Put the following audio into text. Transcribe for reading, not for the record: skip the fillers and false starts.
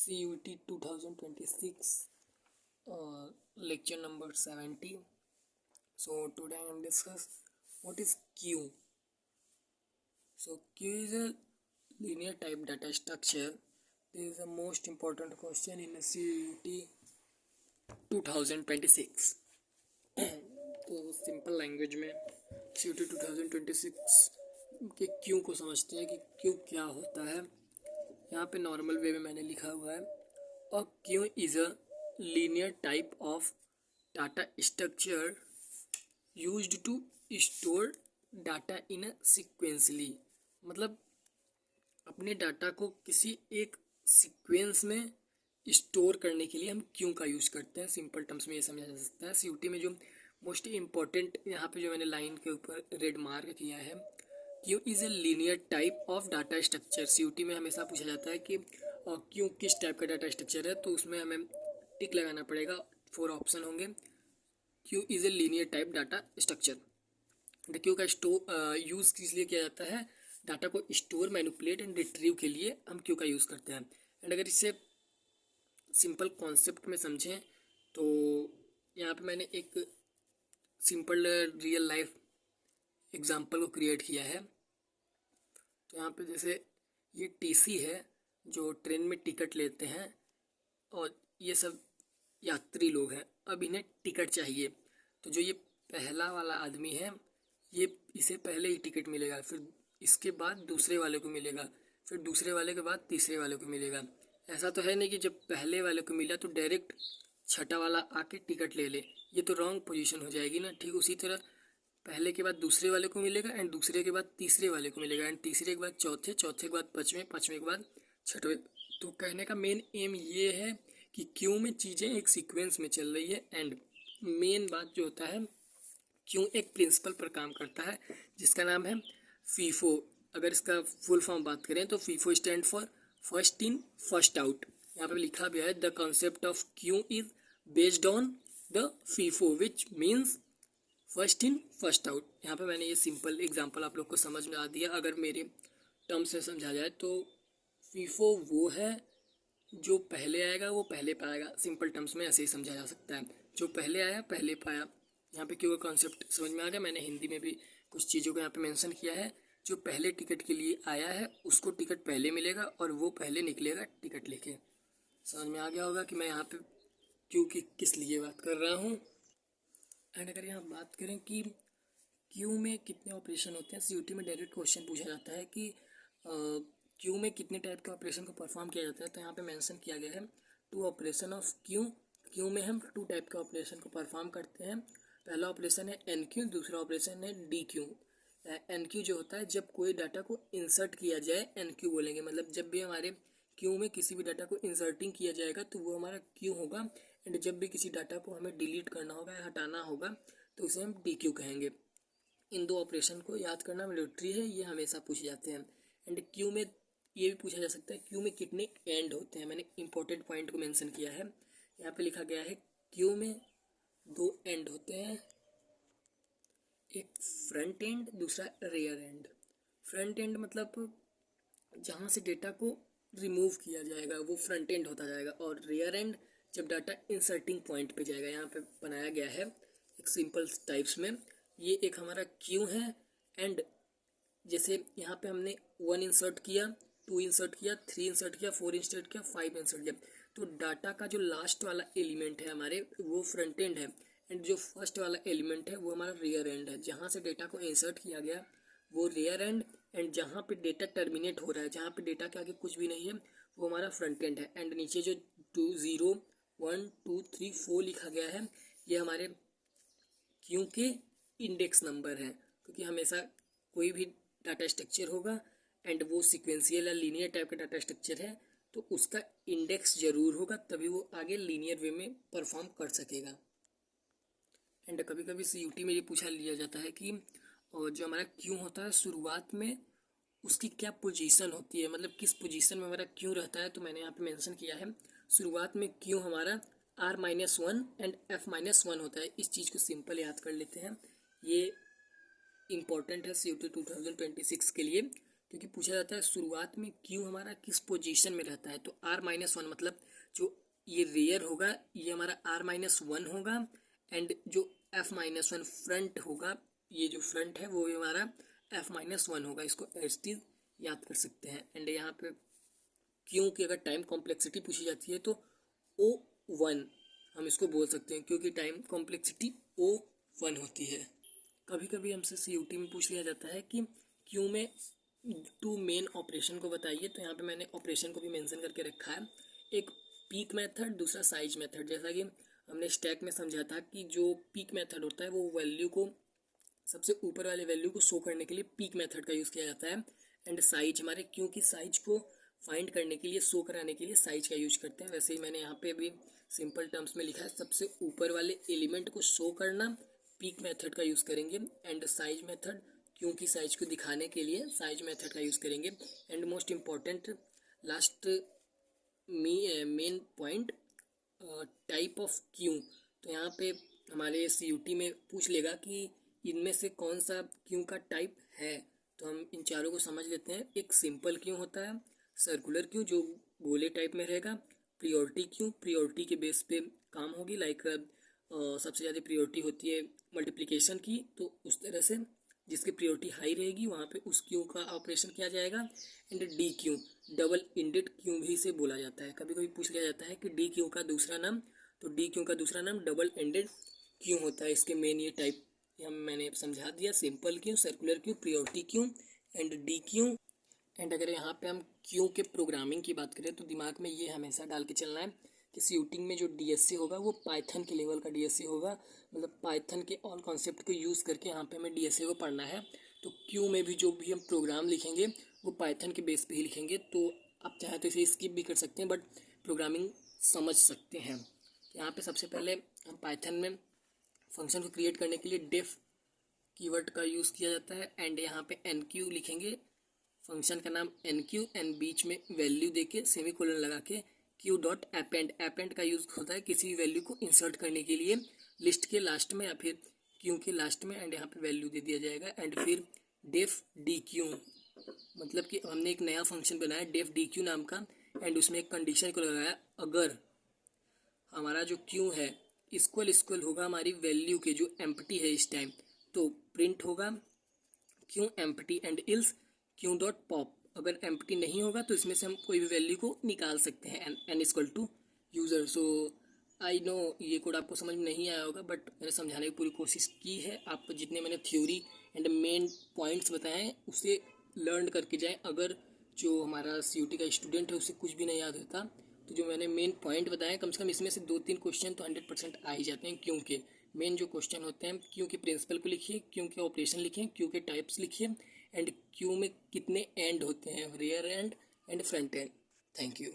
CUT 2026 lecture number 70. So today I am discuss what is Q. So Q is a linear type data structure. This is the most important question in the CUT 2026. तो simple language में CUT 2026 के Q को समझते हैं कि Q क्या होता है। यहाँ पे नॉर्मल वे में मैंने लिखा हुआ है, और queue is a linear type of data structure used to store data in a sequentially. मतलब अपने डाटा को किसी एक सीक्वेंस में स्टोर करने के लिए हम क्यू का यूज़ करते हैं। सिंपल टर्म्स में ये समझा जा सकता है। सीयूटी में जो मोस्ट इम्पॉर्टेंट यहाँ पे जो मैंने लाइन के ऊपर रेड मार्क किया है, queue is a linear type of data structure. CUT में हमेशा पूछा जाता है कि क्यू किस टाइप का डाटा स्ट्रक्चर है, तो उसमें हमें टिक लगाना पड़ेगा। 4 ऑप्शन होंगे। Q is a linear type data structure. Q का यूज़ किस लिए किया जाता है? डाटा को स्टोर, मैनिपुलेट एंड रिट्रीव के लिए हम क्यू का यूज़ करते हैं। एंड अगर इसे सिंपल कॉन्सेप्ट में समझें तो यहाँ पे मैंने एक सिंपल रियल लाइफ एग्जांपल को क्रिएट किया है। तो यहाँ पे जैसे ये टीसी है जो ट्रेन में टिकट लेते हैं, और ये सब यात्री लोग हैं। अब इन्हें टिकट चाहिए, तो जो ये पहला वाला आदमी है, ये इसे पहले ही टिकट मिलेगा, फिर इसके बाद दूसरे वाले को मिलेगा, फिर दूसरे वाले के बाद तीसरे वाले को मिलेगा। ऐसा तो है नहीं कि जब पहले वाले को मिला तो डायरेक्ट छठा वाला आके टिकट ले ले, ये तो रॉन्ग पोजीशन हो जाएगी ना। ठीक उसी तरह पहले के बाद दूसरे वाले को मिलेगा, एंड दूसरे के बाद तीसरे वाले को मिलेगा, एंड तीसरे के बाद चौथे, चौथे के बाद पाँचवें, पाँचवें के बाद छठवें। तो कहने का मेन एम ये है कि क्यू में चीज़ें एक सीक्वेंस में चल रही है। एंड मेन बात जो होता है, क्यू एक प्रिंसिपल पर काम करता है जिसका नाम है फीफो। अगर इसका फुल फॉर्म बात करें तो FIFO stand for first in first out. यहाँ पे लिखा गया है the concept of Q is based on the FIFO which means first in first out. यहाँ पे मैंने ये सिंपल एग्जांपल आप लोग को समझ में आ दिया। अगर मेरे टर्म से समझा जाए तो फीफो वो है जो पहले आएगा वो पहले पाएगा। सिंपल टर्म्स में ऐसे ही समझा जा सकता है, जो पहले आया पहले पाया। यहाँ पे क्यों का कॉन्सेप्ट समझ में आ गया। मैंने हिंदी में भी कुछ चीज़ों को यहाँ पे मेंशन किया है। जो पहले टिकट के लिए आया है उसको टिकट पहले मिलेगा, और वो पहले निकलेगा टिकट लेके। समझ में आ गया होगा कि मैं यहाँ पे क्यों की किस लिए बात कर रहा हूँ। एंड अगर यहाँ बात करें कि क्यू में कितने ऑपरेशन होते हैं, सीयूटी में डायरेक्ट क्वेश्चन पूछा जाता है कि क्यू में कितने टाइप के ऑपरेशन को परफॉर्म किया जाता है। तो यहाँ पे मेंशन किया गया है 2 ऑपरेशन ऑफ क्यू। क्यू में हम 2 टाइप के ऑपरेशन को परफॉर्म करते हैं। पहला ऑपरेशन है एन क्यू, दूसरा ऑपरेशन है डी क्यू। एन क्यू जो होता है जब कोई डाटा को इंसर्ट किया जाए, एन क्यू बोलेंगे। मतलब जब भी हमारे क्यू में किसी भी डाटा को इंसर्टिंग किया जाएगा तो वो हमारा क्यू होगा। एंड जब भी किसी डाटा को हमें डिलीट करना होगा या हटाना होगा तो उसे हम डी क्यू कहेंगे। इन 2 ऑपरेशन को याद करना मैंडेटरी है, ये हमेशा पूछे जाते हैं। एंड क्यू में ये भी पूछा जा सकता है क्यू में कितने एंड होते हैं। मैंने इंपॉर्टेंट पॉइंट को मेंशन किया है। यहाँ पे लिखा गया है क्यू में 2 एंड होते हैं, एक फ्रंट एंड, दूसरा रेयर एंड। फ्रंट एंड मतलब जहाँ से डेटा को रिमूव किया जाएगा वो फ्रंट एंड होता जाएगा, और रेयर एंड जब डाटा इंसर्टिंग पॉइंट पे जाएगा। यहाँ पे बनाया गया है एक सिंपल टाइप्स में। ये एक हमारा क्यू है, एंड जैसे यहाँ पे हमने 1 इंसर्ट किया, 2 इंसर्ट किया, 3 इंसर्ट किया, 4 इंसर्ट किया, 5 इंसर्ट किया, तो डाटा का जो लास्ट वाला एलिमेंट है हमारे वो फ्रंट एंड है, एंड जो फर्स्ट वाला एलिमेंट है वो हमारा रेयर एंड है। जहाँ से डेटा को इंसर्ट किया गया वो रेयर एंड, एंड जहाँ पे डेटा टर्मिनेट हो रहा है, जहाँ पे डेटा के आगे कुछ भी नहीं है, वो हमारा फ्रंट एंड है। एंड नीचे जो 2 0 1 2 3 4 लिखा गया है, ये हमारे क्यू के इंडेक्स नंबर है। क्योंकि हमेशा कोई भी डाटा स्ट्रक्चर होगा एंड वो सीक्वेंशियल या लीनियर टाइप का डाटा स्ट्रक्चर है, तो उसका इंडेक्स जरूर होगा, तभी वो आगे लीनियर वे में परफॉर्म कर सकेगा। एंड कभी कभी सीयूटी में ये पूछा लिया जाता है कि और जो हमारा क्यू होता है शुरुआत में उसकी क्या पोजीशन होती है, मतलब किस पोजीशन में हमारा क्यू रहता है। तो मैंने यहाँ पे मेंशन किया है शुरुआत में क्यू हमारा R-1 एंड F-1 होता है। इस चीज़ को सिंपल याद कर लेते हैं, ये इम्पॉर्टेंट है CUT 2026 के लिए क्योंकि पूछा जाता है शुरुआत में क्यू हमारा किस पोजीशन में रहता है, तो r-1 मतलब जो ये रेयर होगा ये हमारा r-1 होगा, एंड जो f-1 फ्रंट होगा, ये जो फ्रंट है वो भी हमारा f-1 होगा। इसको एज इट इज याद कर सकते हैं। एंड यहाँ पे क्यों की अगर टाइम कॉम्प्लेक्सिटी पूछी जाती है तो O1 हम इसको बोल सकते हैं, क्योंकि टाइम कॉम्प्लेक्सिटी O1 होती है। कभी कभी हमसे CUT में पूछ लिया जाता है कि क्यू में 2 मेन ऑपरेशन को बताइए, तो यहाँ पे मैंने ऑपरेशन को भी मेंशन करके रखा है, एक पीक मेथड, दूसरा साइज मेथड। जैसा कि हमने स्टैक में समझा था कि जो पीक मेथड होता है वो वैल्यू को, सबसे ऊपर वाले वैल्यू को शो करने के लिए पीक मेथड का यूज़ किया जाता है। एंड साइज हमारे क्यू की साइज को फाइंड करने के लिए, शो कराने के लिए साइज का यूज करते हैं। वैसे ही मैंने यहाँ पे भी सिंपल टर्म्स में लिखा है, सबसे ऊपर वाले एलिमेंट को शो करना पीक मेथड का यूज़ करेंगे, एंड साइज मेथड क्यू की साइज को दिखाने के लिए साइज मेथड का यूज़ करेंगे। And most important last main point, type of Q. तो यहाँ पे हमारे CUT में पूछ लेगा कि इनमें से कौन सा क्यू का टाइप है, तो हम इन चारों को समझ लेते हैं। एक सिंपल क्यू होता है, सर्कुलर क्यू जो गोले टाइप में रहेगा, प्रियोरिटी क्यू प्रियोरिटी के बेस पे काम होगी, लाइक सबसे ज़्यादा प्रियोरिटी होती है मल्टीप्लिकेशन की, तो उस तरह से जिसकी प्रियोरिटी हाई रहेगी वहाँ पे उस क्यू का ऑपरेशन किया जाएगा। And D Q double ended Q भी इसे बोला जाता है। कभी कभी पूछ लिया जाता है कि डी क्यू का दूसरा नाम, तो डी क्यू का दूसरा नाम डबल एंडेड क्यू होता है। इसके मेन ये टाइप मैंने समझा दिया, simple Q, circular queue, priority Q and D Q. And अगर यहाँ पे हम क्यू के प्रोग्रामिंग की बात करें तो दिमाग में ये हमेशा डाल के चलना है कि CUT में जो DSC होगा वो पाइथन के लेवल का DSC होगा, मतलब पाइथन के ऑल कॉन्सेप्ट को यूज़ करके यहाँ पे हमें DSC को पढ़ना है। तो क्यू में भी जो भी हम प्रोग्राम लिखेंगे वो पाइथन के बेस पे ही लिखेंगे, तो आप चाहे तो इसे स्किप भी कर सकते हैं बट प्रोग्रामिंग समझ सकते हैं। यहाँ पे सबसे पहले हम पाइथन में फंक्शन को क्रिएट करने के लिए डेफ कीवर्ड का यूज़ किया जाता है। एंड यहाँ पे NQ लिखेंगे, फंक्शन का नाम NQ, एंड बीच में वैल्यू देके सेमीकोलन लगा के क्यू डॉट अपेंड, अपेंड का यूज़ होता है किसी भी वैल्यू को इंसर्ट करने के लिए लिस्ट के लास्ट में या फिर क्यू के लास्ट में, एंड यहाँ पे वैल्यू दे दिया जाएगा। एंड फिर डेफ डी क्यू, मतलब कि हमने एक नया फंक्शन बनाया डेफ डी क्यू नाम का, एंड उसमें एक कंडीशन को लगाया, अगर हमारा जो क्यू है इक्वल होगा हमारी वैल्यू के जो एम्प्टी है इस टाइम, तो प्रिंट होगा Q empty, and ills Q dot pop. अगर एम्प्टी नहीं होगा तो इसमें से हम कोई भी वैल्यू को निकाल सकते हैं, n equal to user. So I know ये कोड आपको समझ में नहीं आया होगा बट मैंने समझाने की पूरी कोशिश की है। आप जितने मैंने थ्योरी एंड मेन पॉइंट्स बताए हैं उसे लर्न करके जाएं। अगर जो हमारा CUT का स्टूडेंट है उसे कुछ भी नहीं याद होता तो जो मैंने मेन पॉइंट बताया कम से कम इसमें से 2-3 क्वेश्चन तो 100% आ ही जाते हैं। क्योंकि मेन जो क्वेश्चन होते हैं क्यू के प्रिंसिपल को लिखिए, क्यू के ऑपरेशन लिखिए, क्यू के टाइप्स लिखिए, एंड क्यू में कितने एंड होते हैं, rear and front end. Thank you.